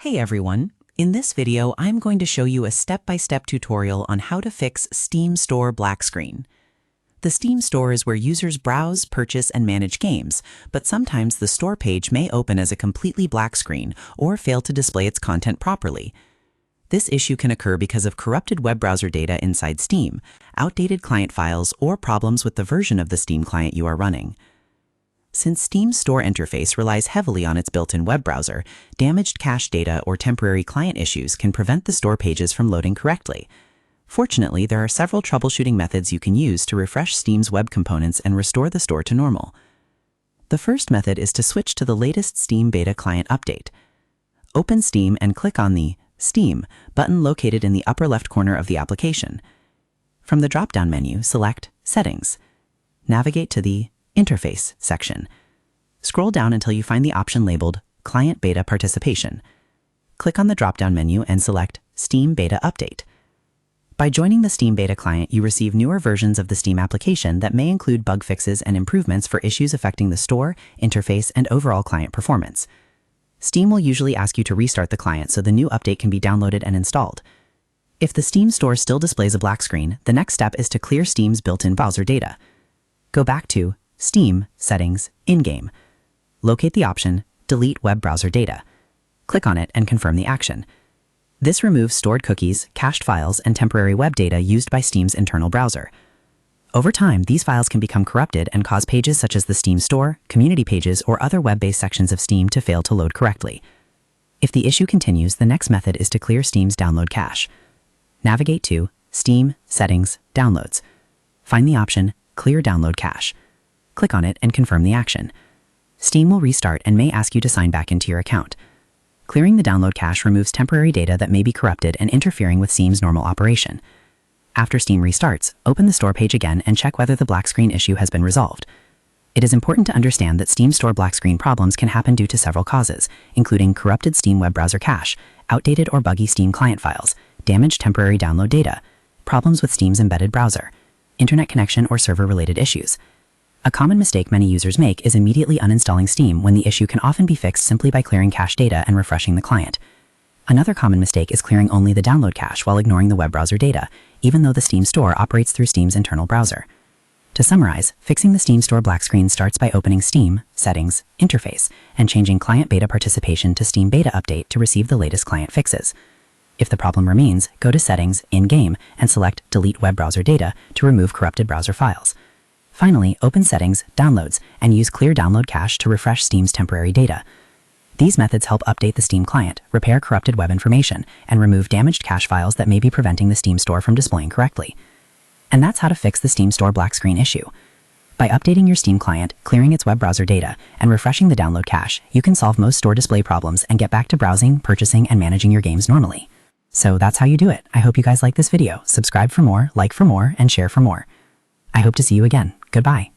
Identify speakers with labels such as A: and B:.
A: Hey everyone! In this video, I'm going to show you a step-by-step tutorial on how to fix Steam Store black screen. The Steam Store is where users browse, purchase, and manage games, but sometimes the store page may open as a completely black screen or fail to display its content properly. This issue can occur because of corrupted web browser data inside Steam, outdated client files, or problems with the version of the Steam client you are running. Since Steam's store interface relies heavily on its built-in web browser, damaged cache data or temporary client issues can prevent the store pages from loading correctly. Fortunately, there are several troubleshooting methods you can use to refresh Steam's web components and restore the store to normal. The first method is to switch to the latest Steam beta client update. Open Steam and click on the Steam button located in the upper left corner of the application. From the drop-down menu, select Settings. Navigate to the Interface section. Scroll down until you find the option labeled Client Beta Participation. Click on the drop-down menu and select Steam Beta Update. By joining the Steam Beta client, you receive newer versions of the Steam application that may include bug fixes and improvements for issues affecting the store, interface, and overall client performance. Steam will usually ask you to restart the client so the new update can be downloaded and installed. If the Steam Store still displays a black screen, the next step is to clear Steam's built-in browser data. Go back to Steam Settings In-Game. Locate the option Delete Web Browser Data. Click on it and confirm the action. This removes stored cookies, cached files, and temporary web data used by Steam's internal browser. Over time, these files can become corrupted and cause pages such as the Steam Store, community pages, or other web-based sections of Steam to fail to load correctly. If the issue continues, the next method is to clear Steam's download cache. Navigate to Steam Settings Downloads. Find the option Clear Download Cache. Click on it and confirm the action. Steam will restart and may ask you to sign back into your account. Clearing the download cache removes temporary data that may be corrupted and interfering with Steam's normal operation. After Steam restarts, open the store page again and check whether the black screen issue has been resolved. It is important to understand that Steam Store black screen problems can happen due to several causes, including corrupted Steam web browser cache, outdated or buggy Steam client files, damaged temporary download data, problems with Steam's embedded browser, internet connection or server-related issues. A common mistake many users make is immediately uninstalling Steam when the issue can often be fixed simply by clearing cache data and refreshing the client. Another common mistake is clearing only the download cache while ignoring the web browser data, even though the Steam Store operates through Steam's internal browser. To summarize, fixing the Steam Store black screen starts by opening Steam, Settings, Interface, and changing Client Beta Participation to Steam Beta Update to receive the latest client fixes. If the problem remains, go to Settings, In-Game, and select Delete Web Browser Data to remove corrupted browser files. Finally, open Settings, Downloads, and use Clear Download Cache to refresh Steam's temporary data. These methods help update the Steam client, repair corrupted web information, and remove damaged cache files that may be preventing the Steam Store from displaying correctly. And that's how to fix the Steam Store black screen issue. By updating your Steam client, clearing its web browser data, and refreshing the download cache, you can solve most store display problems and get back to browsing, purchasing, and managing your games normally. So that's how you do it. I hope you guys like this video. Subscribe for more, like for more, and share for more. I hope to see you again. Goodbye.